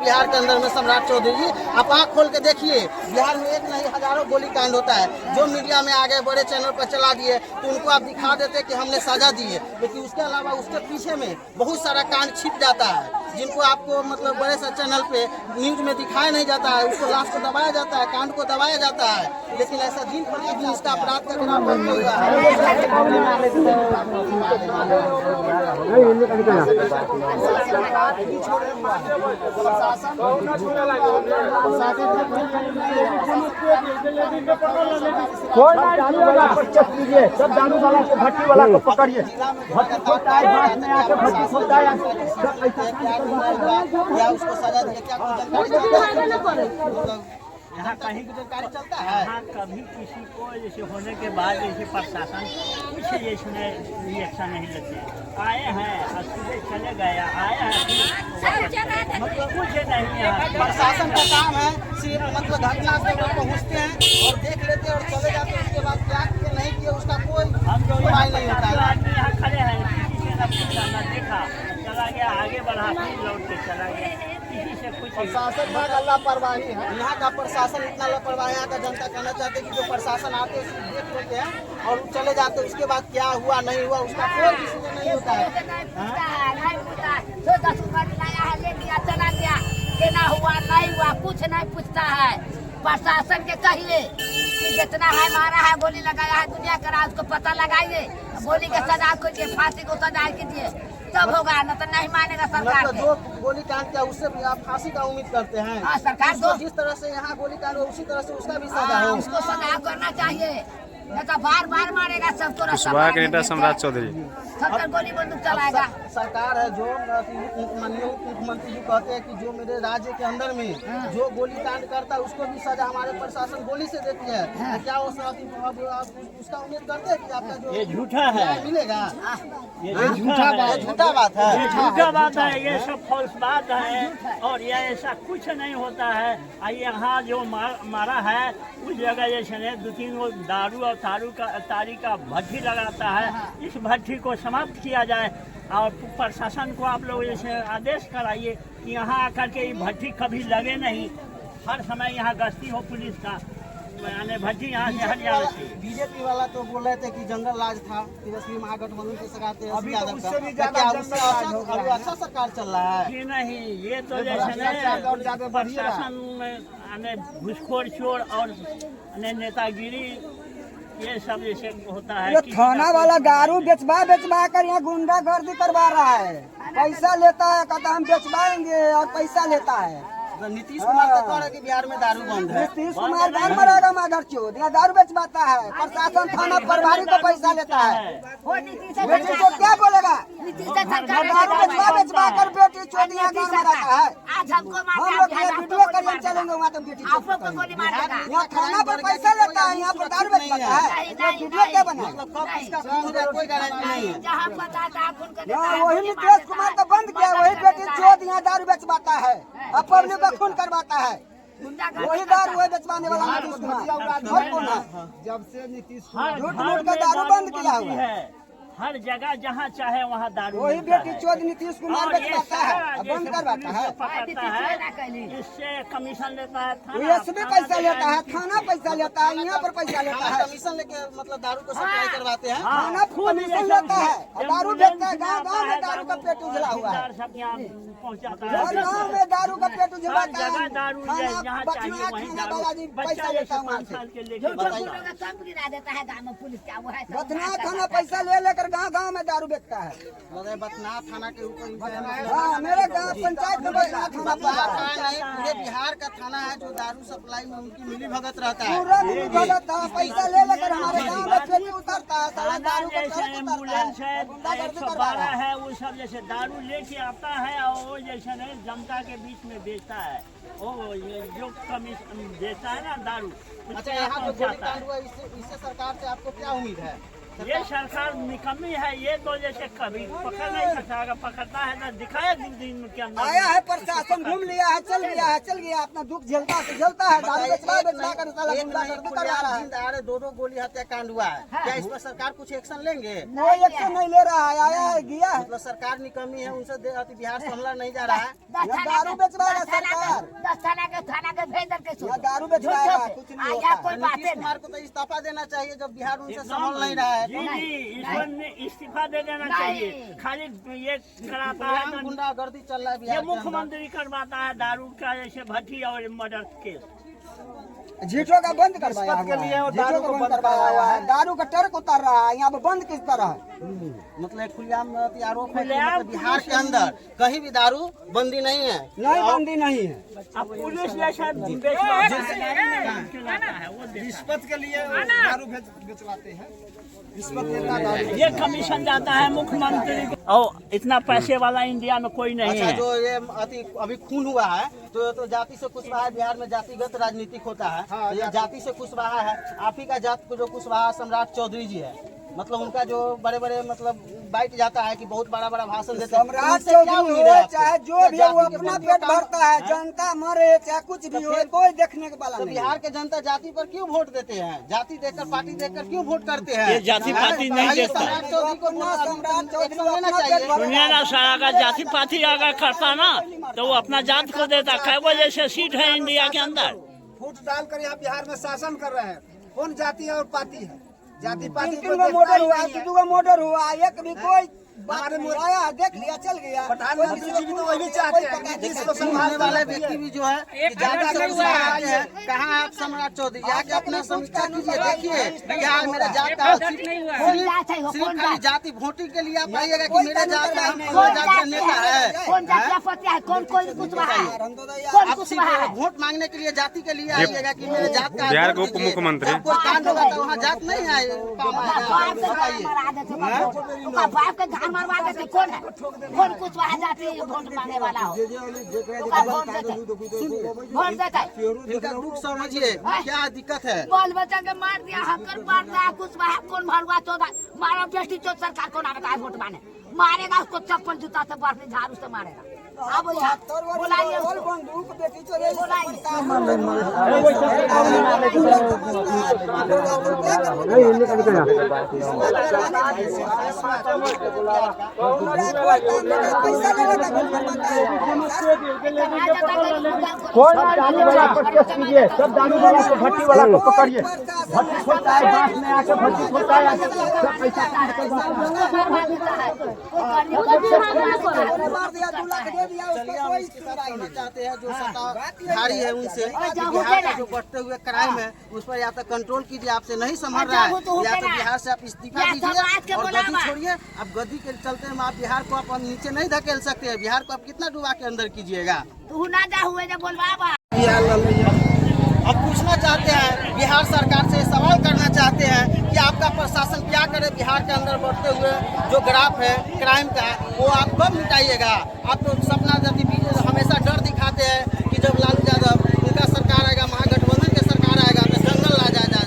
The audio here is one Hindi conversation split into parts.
बिहार के अंदर में सम्राट चौधरी जी, आप आँख खोल के देखिए, बिहार में एक नहीं हजारों गोली कांड होता है। जो मीडिया में आगे बड़े चैनल पर चला दिए तो उनको आप दिखा देते कि हमने सजा दी है, लेकिन उसके अलावा उसके पीछे में बहुत सारा कांड छिप जाता है जिनको आपको मतलब बड़े से चैनल पे न्यूज में दिखाया नहीं जाता है। उसको लाश को दबाया जाता है, कांड को दबाया जाता है, लेकिन ऐसा दिन प्रतिदिन इसका अपराध का गिराव बढ़ हुआ है। सब दारू वाला को भट्टी वाला को पकड़िए, भट्टी खोलता है, बांस में आके भट्टी खोलता है, या उसको सजा दिया, क्या कुछ जानकारी यहाँ कहीं की जानकारी चलता है? यहाँ कभी किसी को जैसे होने के बाद जैसे प्रशासन कुछ जैसे रिएक्शन नहीं लेते, आए हैं सुबह चले गए, आए हैं मतलब कुछ नहीं। यहाँ प्रशासन का काम है सिर्फ मतलब घटना से पहुँचते हैं और देख लेते हैं और चले जाते हैं। उसके बाद क्या किए नहीं किए उसका कोई हम जो नहीं होता है। आदमी यहाँ खड़े हैं, किसी ने पूछा न देखा, चला गया, आगे बढ़ा, फिर लौट के चला गया, किसी से कुछ। प्रशासन का लापरवाही है, यहाँ का प्रशासन इतना लापरवाही। यहाँ का जनता कहना चाहते हैं कि जो प्रशासन आते हैं देख लेते हैं और चले जाते हैं, उसके बाद क्या हुआ नहीं हुआ उसका कोई डिसीजन नहीं होता है। चला गया, केना हुआ नहीं हुआ कुछ नहीं पूछता है। प्रशासन के कहिए कि जितना है मारा है, गोली लगाया है, दुनिया करा, उसको पता लगाइए, गोली के सजा कीजिए, फांसी को सजा कीजिए, तब होगा, न तो नहीं मानेगा सरकार। मतलब जो गोली कांड किया उससे भी आप फांसी का उम्मीद करते हैं? हाँ, सरकार को जिस तरह से यहाँ गोली कांड हुआ उसी तरह से उसका भी सजा हो। उसको सजा करना चाहिए, न तो बार बार मारेगा सबको। कुशवाहा के नेता सम्राट चौधरी सबकर गोली बंदूक चलाएगा। सरकार है जो माननीय मुख्यमंत्री जी कहते हैं कि जो मेरे राज्य के अंदर में जो गोली कांड करता है उसको भी सजा हमारे प्रशासन गोली से देती है। तो क्या वो उसका उम्मीद करते हैं कि आपका जो ये झूठा है, मिलेगा? ये झूठा बात, झूठा बात है, ये झूठा बात है, ये सब फॉल्स बात है और ये ऐसा कुछ नहीं होता है। यहाँ जो मारा है उस जगह जैसे 2-3 वो दारू और तारी का भट्टी लगाता है, इस भट्टी को समाप्त किया जाए और प्रशासन को आप लोग जैसे आदेश कराइए कि यहाँ आकर के ये भट्टी कभी लगे नहीं, हर समय यहाँ गश्ती हो पुलिस का, यानी भट्टी यहाँ से हट जाना चाहिए। बीजेपी वाला तो बोल रहे थे कि जंगल राज था, तेजस्वी महागठबंधन के सगाते अभी तो उससे भी ज्यादा अच्छा सरकार चल रहा है कि नहीं। ये तो जैसे प्रशासन में घुसखोर चोर और नेतागिरी ये सब जैसे होता है। ये थाना वाला दारू बेचवा कर यहाँ गुंडागर्दी करवा रहा है, पैसा लेता है, कहता हम बेचवाएंगे और पैसा लेता है। नीतीश कुमार तो कह रहे कि बिहार में दारू बंद है। नीतीश कुमार घर मरेगा माधर चौथ, यहाँ दारू बेचवाता है, प्रशासन थाना प्रभारी को पैसा लेता है। बेटी को क्या बोलेगा? दारू बेचवा कर बेटी चौथ यहाँ घर में रहता है। हम लोग वीडियो करिए चलेंगे वहाँ तो बेटी यहाँ थाना पर पैसा लेता है, यहाँ पर दारू बेचवाता है, वीडियो क्या बनाए? कोई गारंटी नहीं है। वही नीतीश कुमार तो बंद किया, वही बेटी चौथ यहाँ दारू बेचवाता है और पब्लिक का खून करवाता है। वही दारू वही बेचवाने वाला नीतीश कुमार और कौन है? जब से नीतीश झूठ मूठ का दारू बंद किया हुआ है। हर जगह जहाँ चाहे वहाँ दारू वही बेटी चौथ नीतीश कुमार बेचवाता है, बंद करवाता है, पकड़ता है, इससे कमीशन लेता है, इसमें पैसा लेता है, थाना पैसा लेता है, यहाँ पर पैसा लेता है, कमीशन लेके मतलब दारू को सप्लाई करवाते हैं। थाना कमीशन लेता है और दारू बेचता है। गाँव में दारू का पेट उजला हुआ है, सब यहाँ पहुँचाता हर है। गाँव में दारू का पेट उजलाता है। जगह दारू जहाँ चाहिए वहीं दारू, पैसा लेता है वहाँ से। साल के लेके बथना थाना पैसा ले लेकर गाँव में दारू बेचता है। बथना थाना के ऊपर हाँ, मेरे गाँव पंचायत में बथना थाना पूरे बिहार का थाना है जो दारू सप्लाई में उनकी मिली भगत रहता है। पूरा मिली भगत था, पैसा ले लेकर हमारे गाँव में पेटी उतरता है, सारा दारू का जैसे ट्रक उतरता एम्बुलेंस है, है, गुंडागर्दी करवा रहा 112 है, वो सब जैसे दारू लेके आता है और वो जैसे नहीं जनता के बीच में बेचता है, वो जो कमीशन देता है ना दारू। अच्छा, यहाँ जो गोली कांड हुआ इससे सरकार से आपको क्या उम्मीद है? ये सरकार निकम्मी है, ये तो जैसे कभी पकड़ नहीं सकता, अगर पकड़ता है ना दिखाया दिन के अंदर आया है प्रशासन, घूम लिया है, चल गया अपना दुख झेलता है, दारू बेचवा कर साला गुंडागर्दी करवा रहा है। 2 गोली हत्याकांड हुआ है, क्या इस पर सरकार कुछ एक्शन लेंगे? कोई एक्शन नहीं ले रहा है, आया है गया है। मतलब सरकार निकम्मी है, उनसे बिहार संभला नहीं जा रहा है। दारू बेचवा रहा है, सरकार दारू बेचवाएगा, कुछ नहीं होता आया है। कोई बातें नीतीश नहीं। कुमार को तो इस्तीफा देना चाहिए जब बिहार उनसे संभल नहीं रहा है। जी जी, ईश्वर ने इस्तीफा दे देना चाहिए। खाली ये कराता है तो गुंडागर्दी चल रहा है ये बिहार के अंदर। मुख्यमंत्री करवाता है दारू का जैसे भट्टी और मर्डर केस। झीठों का बंद करवाया हुआ के लिए है, और झीठों दारू को को बंद बंद करवाया करवाया हुआ है। है, दारू का टर्क उतर रहा है, यहाँ पे बंद किस तरह है? मतलब खुलेआम आरोप है कि खुलेआम मतलब बिहार के अंदर कहीं भी दारू बंदी नहीं है। नहीं बंदी नहीं है। अब पुलिस जैसा रिश्वत के लिए दारू बेचवाते हैं, रिश्वत लेता दारू। ये कमीशन जाता है मुख्यमंत्री को। और इतना पैसे वाला इंडिया में कोई नहीं अच्छा, है। जो ये अभी खून हुआ है तो जाति से कुशवाहा है। बिहार में जातिगत राजनीतिक होता है, तो ये जाति से कुशवाहा है। आप ही का जात को जो कुशवाहा सम्राट चौधरी जी है, मतलब उनका जो बड़े बड़े मतलब बाइट जाता है कि बहुत बड़ा बड़ा भाषण देते हैं। सम्राट उनसे क्या चौधरी उम्मीद है हो आपको? चाहे जो क्या भी हो, जाति के अपना प्रति पेट काम- भरता है, जनता मरे चाहे कुछ भी हो, कोई देखने के वाला तो नहीं। बिहार के जनता जाति पर क्यों वोट देते हैं? जाति देखकर पार्टी देखकर क्यों वोट करते हैं? ये जाति पाति नहीं आइए, देखता। सम्राट चौधरी को अपना सम्राट चौधरी एक्शन लेना अपना पेट चाहिए। भरता दुनिया ना सारा का जाति पाति अगर करता ना तो वो अपना जात को देता। कै वजह से सीट है इंडिया के अंदर। फूट डालकर यहाँ बिहार में शासन कर रहे हैं। कौन जाति और पाति है? जाति पाति तीन गो मोटर हुआ, दो गो मोटर हुआ, एक भी कोई बात नहीं आया, देख लिया चल गया। प्रधानमंत्री जी भी तो वही चाहते हैं कि नीतीश को संभालने संभालने वाले व्यक्ति भी जो है कि ज्यादा से आते हैं। कहाँ आप सम्राट चौधरी जाके अपना समीक्षा कीजिए, देखिए बिहार मेरे जात का सिर्फ खाली जाति वोटिंग के लिए आप आइएगा कि मेरे जात का कौन जात का नेता है। कौन जातिया पतिया है, कौन कोई कुशवाहा है, हम तो यार कौन आप कुशवाहा है। सिर्फ वोट मांगने के लिए जाति के लिए आइएगा कि मेरे जात का बिहार के वोट उप दीजिए। मुख्यमंत्री। जब कोई कांड होगा तो वहाँ जात नहीं है, काम बाप से आएगा। धान मरा देते हैं, उनका बाप के धान मरवा देते। कौन है, कौन कुशवाहा जाति है वोट मांगने वाला हो? उनका वोट देते हैं, वोट देते हैं। इनका दुख समझिए, क्या दिक्कत है। बाल बच्चा के मार दिया, हकर मार दिया, कुशवाहा कौन भरवा चौदह मारो बेटी चौथ सरकार कौन आता है वोट माने? मारेगा उसको चप्पल जूता से बांटने झाड़ू से मारेगा। अब यहाँ बुलाइए उसको। बंदूक बेटी चोरी बुलाइए। कौन दारू वाला पर केस कीजिए, सब दारू वाला को भट्टी वाला को पकड़िए। भट्टी खोलता है, बांस में आके भट्टी खोलता है, सब पैसा मार दिया, 2 लाख दे दिया, चलिए उसको हम कोई इसके साथ सुनवाई कहना नहीं। चाहते हैं जो सत्ताधारी है उनसे कि बिहार का जो बढ़ते हुए क्राइम है उस पर या तो कंट्रोल कीजिए, आपसे नहीं संभल रहा है, या तो बिहार से आप इस्तीफा दीजिए और गद्दी छोड़िए। अब गद्दी के चलते हम आप बिहार को आप नीचे नहीं धकेल सकते हैं। बिहार को आप कितना डुबा के अंदर कीजिएगा। तू ना जा हुए जब बोलवा अब पूछना चाहते हैं बिहार सरकार से सवाल करना चाहते हैं कि आपका प्रशासन क्या करे बिहार के अंदर बढ़ते हुए जो ग्राफ है क्राइम का, वो आप कब मिटाइएगा? आप तो सपना जब हमेशा डर दिखाते हैं कि जब लालू यादव उनका सरकार आएगा, महागठबंधन की सरकार आएगा तो जंगल आ जाएगा।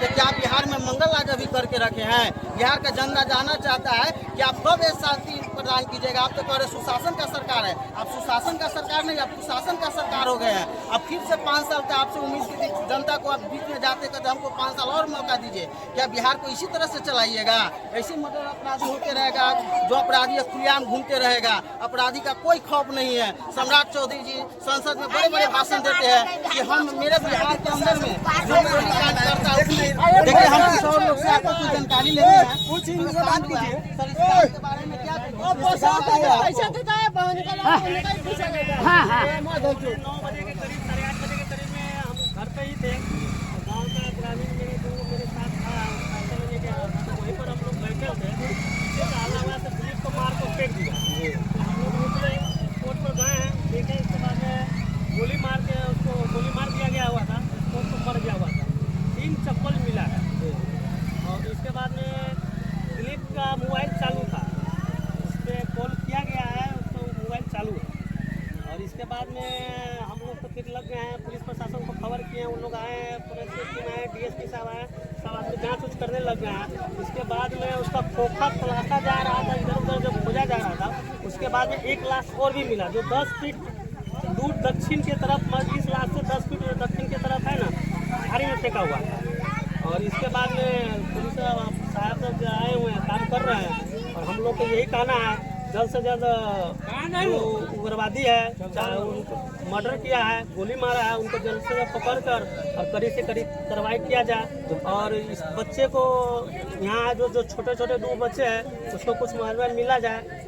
तो क्या बिहार में मंगल राज अभी करके रखे हैं? बिहार का जनता जानना चाहता है कि आप कब एक शांति प्रदान कीजिएगा। आप तो कह रहे सुशासन का सरकार है, आप सुशासन का सरकार नहीं, आप कुशासन का सरकार हो गए हैं। अब फिर से 5 साल का आपसे उम्मीद की थी जनता को, आप बीच में जाते कहते हमको 5 साल और मौका दीजिए। क्या बिहार को इसी तरह से चलाइएगा? ऐसी मर्डर अपराधी होते रहेगा, जो अपराधी खुलेआम घूमते रहेगा, अपराधी का कोई खौफ नहीं है। सम्राट चौधरी जी संसद में बड़े बड़े भाषण देते हैं कि हम मेरे बिहार के अंदर में जो गोलीकांड करता है। देखिए हम किसी और लोग से आपको कुछ जानकारी लेनी है, कुछ बात कीजिए सर, इस काम के बारे में क्या पैसा देता है हाँ हाँ 9 बजे के करीब 8:30 बजे के करीब में हम घर पे ही थे। गांव का ग्रामीण मेरे साथ था, पैसा लेने के आया था, तो वहीं पर हम लोग बैठे थे। हुआ से पुलिस को मार को फेंक दिया। हम लोग निकले कोर्ट पर गए हैं, देखे इसके बाद में गोली मार के उसको गोली मार दिया गया हुआ था, उसको मर गया हुआ था। 3 चप्पल मिला है और इसके बाद में दिलीप का मोबाइल चालू था, उस पर कॉल किया गया है, उसको मोबाइल चालू है। और इसके बाद में हम लोग तो फिर लग गए हैं, पुलिस प्रशासन को खबर किए हैं, उन लोग आए हैं, फोरेंसिक टीम आए, डीएसपी साहब आए, सब आदमी जाँच उच करने लग गए हैं। उसके बाद में उसका खोखा तलाशा जा रहा था, इधर उधर जब खोजा जा रहा था, उसके बाद में एक लाश और भी मिला जो 10 फीट दूर दक्षिण की तरफ, इस लाश से 10 फीट दक्षिण की तरफ है ना, झाड़ी में फेंका हुआ था। और इसके बाद में पुलिस साहब सब आए हुए हैं, काम कर रहे हैं और हम लोग को यही कहना है जल्द से जल्द जो उग्रवादी है, चाहे उनको मर्डर किया है, गोली मारा है, उनको जल्द से जल्द पकड़ कर और कड़ी से कड़ी कार्रवाई किया जाए। और इस बच्चे को यहाँ जो छोटे छोटे 2 बच्चे हैं उसको कुछ मुआवजा मिला जाए।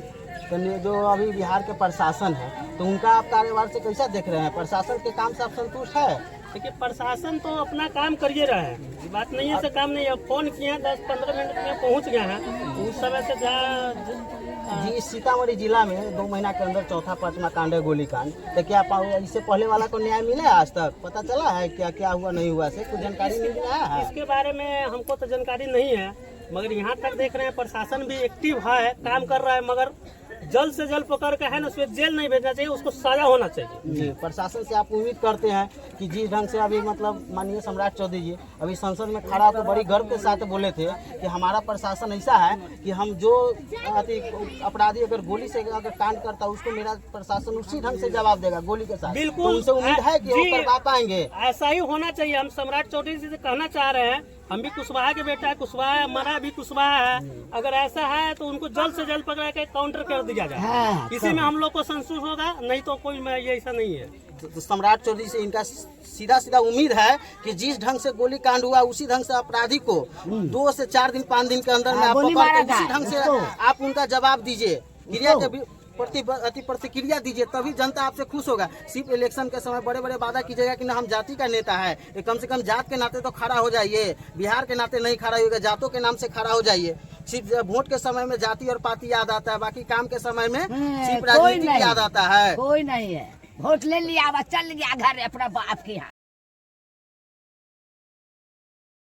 तो जो अभी बिहार के प्रशासन है तो उनका आप कार्यभार से कैसा देख रहे हैं? प्रशासन के काम से आप संतुष्ट है? देखिए, प्रशासन तो अपना काम करिए रहे हैं, ये बात नहीं है से काम नहीं है। फोन किए हैं 10-15 मिनट में पहुंच गए हैं। उस समय से जी, इस सीतामढ़ी जिला में 2 महीना के अंदर 4था-5वां कांड है, गोली कांड। तो क्या इससे पहले वाला को न्याय मिला है? आज तक पता चला है क्या क्या हुआ नहीं हुआ से कुछ जानकारी मिल रहा है? इसके बारे में हमको तो जानकारी नहीं है, मगर यहाँ तक देख रहे हैं प्रशासन भी एक्टिव है, काम कर रहा है। मगर जल्द से जल्द पकड़ के है ना उसको जेल नहीं भेजना चाहिए, उसको सजा होना चाहिए। जी, प्रशासन से आप उम्मीद करते हैं कि जिस ढंग से अभी मतलब माननीय सम्राट चौधरी जी अभी संसद में खड़ा होकर बड़ी गर्व के साथ बोले थे कि हमारा प्रशासन ऐसा है कि हम जो अपराधी अगर गोली से अगर कांड करता है उसको मेरा प्रशासन उसी ढंग से जवाब देगा गोली के साथ। बिल्कुल, तो उनसे उम्मीद है कि वो जी, करवा पाएंगे। ऐसा ही होना चाहिए। हम सम्राट चौधरी जी से कहना चाह रहे हैं, हम भी कुशवाहा के बेटा है, कुशवाहा मरा भी कुशवाहा है। अगर ऐसा है तो उनको जल्द से जल्द पकड़ के काउंटर कर दिया जाए। इसी में हम लोग को संतुष्ट होगा, नहीं तो कोई ये ऐसा नहीं है। तो सम्राट चौधरी से इनका सीधा सीधा उम्मीद है कि जिस ढंग से गोली कांड हुआ उसी ढंग से अपराधी को 2 से 4 दिन 5 दिन के अंदर में आप पकड़ के उसी ढंग से आप उनका जवाब दीजिए, क्रिया के प्रति प्रतिक्रिया दीजिए, तभी जनता आपसे खुश होगा। सिर्फ इलेक्शन के समय बड़े बड़े वादा कीजिएगा कि ना हम जाति का नेता है, ये कम से कम जात के नाते तो खड़ा हो जाइए, बिहार के नाते नहीं खड़ा होगा, जातों के नाम से खड़ा हो जाइए। सिर्फ वोट के समय में जाति और पार्टी याद आता है, बाकी काम के समय में सिर्फ राजनीति याद आता है। कोई नहीं है। वोट ले लिया, अब चल गया घर अपना बाप के यहाँ।